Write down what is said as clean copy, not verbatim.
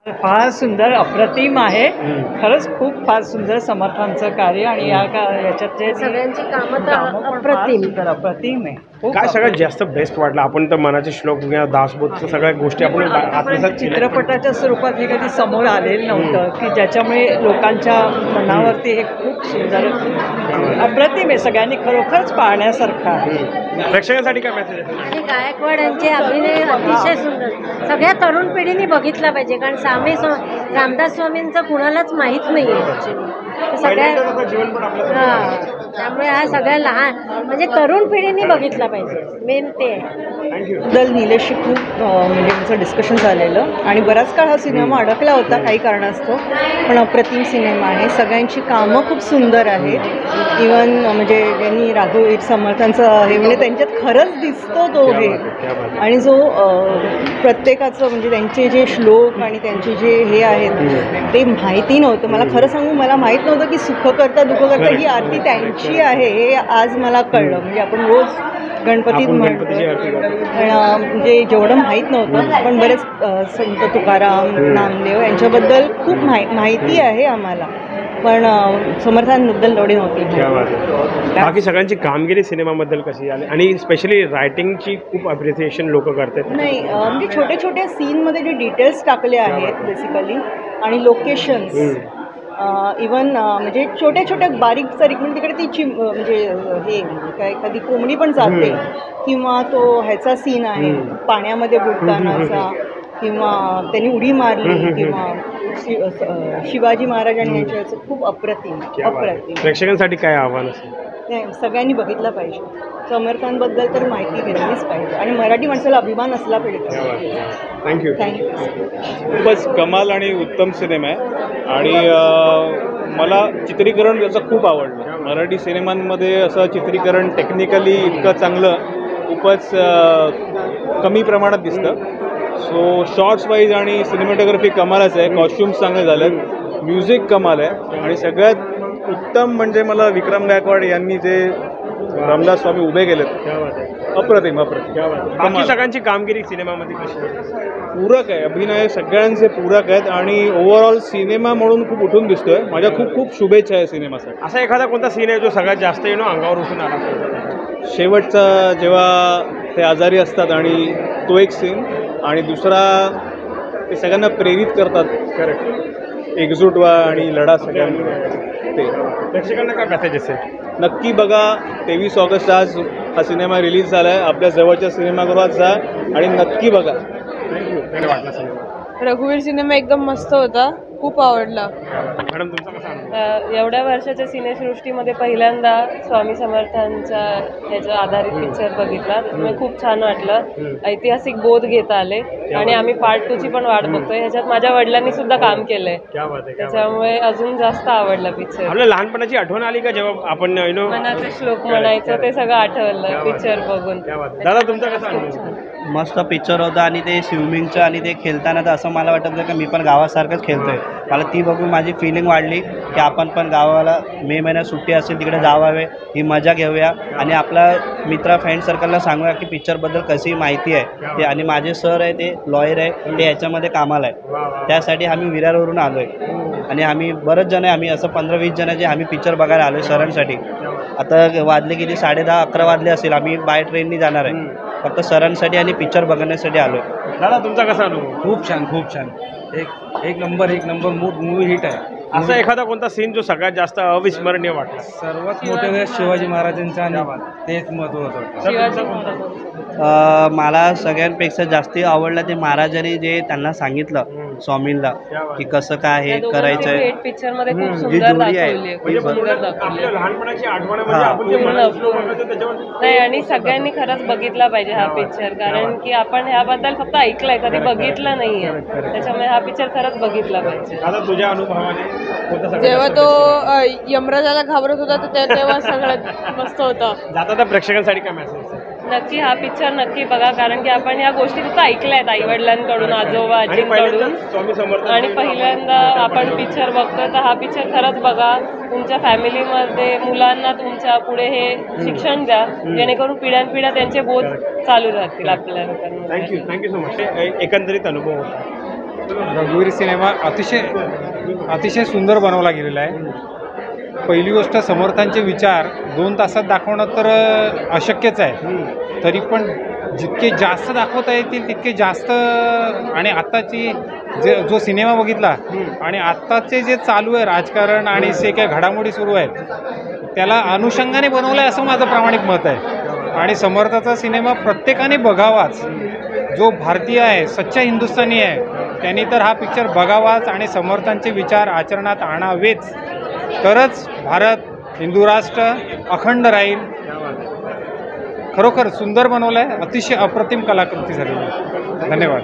फार सुंदर अप्रतिम आहे. खरंच खूप फार सुंदर समर्थांचं कार्य आणि याच्यात जे सगळ्यांची कामं तर कामं पण फार अप्रतिम. सुंदर अप्रतिम आहे. खूप काय सगळ्यात जास्त बेस्ट वाटलं? आपण तर मनाचे श्लोक किंवा दासबोधच्या सगळ्या गोष्टी आपण आत्मसात केल्या. चित्रपटाच्या स्वरूपात हे कधी समोर आलेलं नव्हतं की ज्याच्यामुळे लोकांच्या मनावरती हे खूप सुंदर अप्रतिम आहे. सगळ्यांनी खरोखरच पाहण्यासारखं आहे. प्रेक्षकांसाठी काय मेसेज आहे? आणि गायकवाड यांचे अभिनय अतिशय सुंदर. सगळ्या तरुण पिढीने बघितला पाहिजे, कारण रामदास स्वामींचं कुणालाच माहीत नाही आहे सगळ्या. जीवन हां, त्यामुळे हा सगळ्या लहान म्हणजे तरुण पिढीने बघितला पाहिजे, मेन ते आहे. बद्दल निलेशशी खूप म्हणजे आमचं डिस्कशन झालेलं आणि बराच काळ हा सिनेमा अडकला होता काही कारणास्तव, पण अप्रतिम सिनेमा आहे. सगळ्यांची कामं खूप सुंदर आहेत. इवन म्हणजे ज्यांनी राघववीर समर्थांचं हे म्हणजे त्यांच्यात खरंच दिसतो तो हे, आणि जो प्रत्येकाचं म्हणजे त्यांचे जे श्लोक आणि त्यांचे जे हे आहेत ते माहिती नव्हतं मला. खरं सांगू, मला माहीत नव्हतं की सुख करता दुःख करता ही आरती त्यांची आहे हे आज मला कळलं. म्हणजे आपण रोज गणपतीत म्हणतो पण म्हणजे जेवढं माहीत नव्हतं, पण बरेच संत तुकाराम, नामदेव यांच्याबद्दल खूप माहिती आहे आम्हाला, पण समर्थांबद्दल एवढी नव्हती. बाकी सगळ्यांची कामगिरी सिनेमाबद्दल कशी आली आणि स्पेशली रायटिंगची खूप अप्रिसिएशन लोक करतात. नाही म्हणजे छोट्या छोट्या सीनमध्ये जे डिटेल्स टाकले आहेत बेसिकली आणि लोकेशन्स इवन म्हणजे छोट्या छोट्या बारीक सारीक म्हणजे तिकडे ती म्हणजे हे काय एखादी कोंबडी पण जाते किंवा तो ह्याचा सीन आहे पाण्यामध्ये बुडतानाचा, किंवा त्यांनी उडी मारली, किंवा शिवाजी महाराजांनी यांच्याचं खूप अप्रतिम. प्रेक्षकांसाठी काय आव्हान असेल? नाही, सगळ्यांनी बघितलं पाहिजे. समर्थांबद्दल तर माहिती घेतलीच पाहिजे आणि मराठी माणसाला अभिमान असला पाहिजे. थँक्यू. खूपच कमाल आणि उत्तम सिनेमा आहे आणि मला चित्रीकरण त्याचं खूप आवडलं. मराठी सिनेमांमध्ये असं चित्रीकरण टेक्निकली इतकं चांगलं खूपच कमी प्रमाणात दिसतं. सो शॉर्ट्स वाईज आणि सिनेमॅटोग्राफी कमालच आहे. कॉस्ट्युम्स चांगले झाले आहेत, म्युझिक कमाल आहे आणि सगळ्यात उत्तम म्हणजे मला विक्रम गायकवाड यांनी जे रामदास स्वामी उभे केलेत अप्रतिम अप्रतिम. बाकी सगळ्यांची कामगिरी सिनेमामध्ये कशी? पूरक आहे, अभिनय सगळ्यांचे पूरक आहेत आणि ओव्हरऑल सिनेमा म्हणून खूप उठून दिसतोय. माझ्या खूप खूप शुभेच्छा आहे सिनेमासाठी. असा एखादा कोणता सीन आहे जो सगळ्यात जास्त अंगावर उठून आला? शेवटचा जेव्हा ते आजारी असतात आणि तो एक सीन, आणि दुसरा ते सगळ्यांना प्रेरित करतात, करेक्ट, एकजूट व्हा आणि लढा सगळ्यांना. ते प्रेक्षकांना काय मेसेज असेल? नक्की बघा. 23 ऑगस्ट आज हा सिनेमा रिलीज झाला आहे. आपल्या जवळच्या सिनेमागृहात जा आणि नक्की बघा. थँक्यू. वाटला सिनेमा? रघुवीर सिनेमा एकदम मस्त होता, खूप आवडला. मॅडम तुमचा कसा अनुभव? एवढ्या वर्षाच्या सिनेसृष्टीमध्ये पहिल्यांदा स्वामी समर्थांच्या ह्याच्या आधारित पिक्चर बघितला, त्यामुळे खूप छान वाटलं. ऐतिहासिक बोध घेता आले आणि आम्ही पार्ट 2ची पण वाट बघतोय. ह्याच्यात माझ्या वडिलांनी सुद्धा काम केलंय, त्याच्यामुळे अजून जास्त आवडला पिक्चर. आपल्या लहानपणाची आठवण आली का जेव्हा आपण मनाचे श्लोक म्हणायचं ते सगळं आठवलं पिक्चर बघून. दादा तुमचा कसा अनुभव? मस्त पिक्चर होता आणि ते स्विमिंगचं आणि ते खेळताना तर असं मला वाटत होतं की मी पण गावासारखंच खेळतोय. मला ती बघून माझी फिलिंग वाढली की आपण पण गावाला मे महिन्यात सुट्टी असेल तिकडे जावावे, ही मजा घेऊया आणि आपला मित्र फ्रेंड सर्कलला सांगूया की पिक्चरबद्दल कशी माहिती आहे ते. आणि माझे सर आहे ते लॉयर आहे, ते याच्यामध्ये कामाला आहे, त्यासाठी आम्ही विरारवरून आलो आहे आणि आम्ही बरेच जण आहे, आम्ही असं 15-20 जण जे आम्ही पिक्चर बघायला आलो आहे सरांसाठी. आता वाजले किती 10:30-11 वाजले असेल. आम्ही बाय ट्रेननी जाणार आहे, फक्त सरांसाठी आणि पिक्चर बघण्यासाठी आलो आहे. दादा तुमचा कसा अनुभव? खूप छान खूप छान. एक नंबर मूवी हिट आहे. असा एखादा कोणता सीन जो सगळ्यात जास्त अविस्मरणीय वाटला? सर्वात मोठे शिवाजी महाराजांचा आणि तेच महत्त्वाचं मला सगळ्यांपेक्षा जास्ती आवडलं ते महाराजांनी जे त्यांना सांगितलं स्वामींना की कसं काय हे करायचं आहे. पिक्चर मध्ये खूप जी सुंदर जोडी आहे दाखवली, खूप सुंदर दाखवली. लहानपणाची आठवण म्हणजे आपण जे मनात श्लोक बघायचो त्याच्यावर नाही, आणि सगळ्यांनी खरंच बघितला पाहिजे हा पिक्चर, कारण की आपण ह्याबद्दल फक्त ऐकलंय, कधी बघितलं नाहीये. त्याच्यामुळे हा पिक्चर खरंच बघितला पाहिजे. आता तुझ्या अनुभवाने कोणता सगळ्यात जेव्हा जास्त तो यमराजाला घाबरत होता तर तेव्हा सगळ्यात मस्त होता. जाता तर प्रेक्षकांसाठी काय मेसेज? नक्की हा पिक्चर नक्की बघा, कारण की आपण या गोष्टी फक्त ऐकल्यात आईवडिलांकडून, आजोबा आजींकडून, स्वामी समर्थ आणि पहिल्यांदा आपण पिक्चर बघतोय. तर हा पिक्चर खरंच बघा. तुमच्या फॅमिलीमध्ये मुलांना तुमच्या पुढे हे शिक्षण द्या, जेणेकरून पिढ्यानपिढ्या त्यांचे बोध चालू राहतील आपल्या लोकांना. Thank you so much. एकंदरीत अनुभव होता. रघुवीर सिनेमा अतिशय सुंदर बनवला गेलेला आहे. पहिली गोष्ट, समर्थांचे विचार 2 तासात दाखवणं तर अशक्यच आहे. तरी पण जितके जास्त दाखवता येतील तितके जास्त, आणि आत्ताची जो सिनेमा बघितला आणि आत्ताचे जे चालू आहे राजकारण आणि जे काही घडामोडी सुरू आहेत त्याला अनुषंगाने बनवलं आहे असं माझं प्रामाणिक मत आहे. आणि समर्थाचा सिनेमा प्रत्येकाने बघावाच. जो भारतीय आहे, सच्चा हिंदुस्थानी आहे, त्यांनी तर हा पिक्चर बघावाच आणि समर्थांचे विचार आचरणात आणावेच. तरच भारत हिंदू राष्ट्र अखंड राहील. खरोखर सुंदर बनवलं आहे. अतिशय अप्रतिम कलाकृती झालेली आहे. धन्यवाद.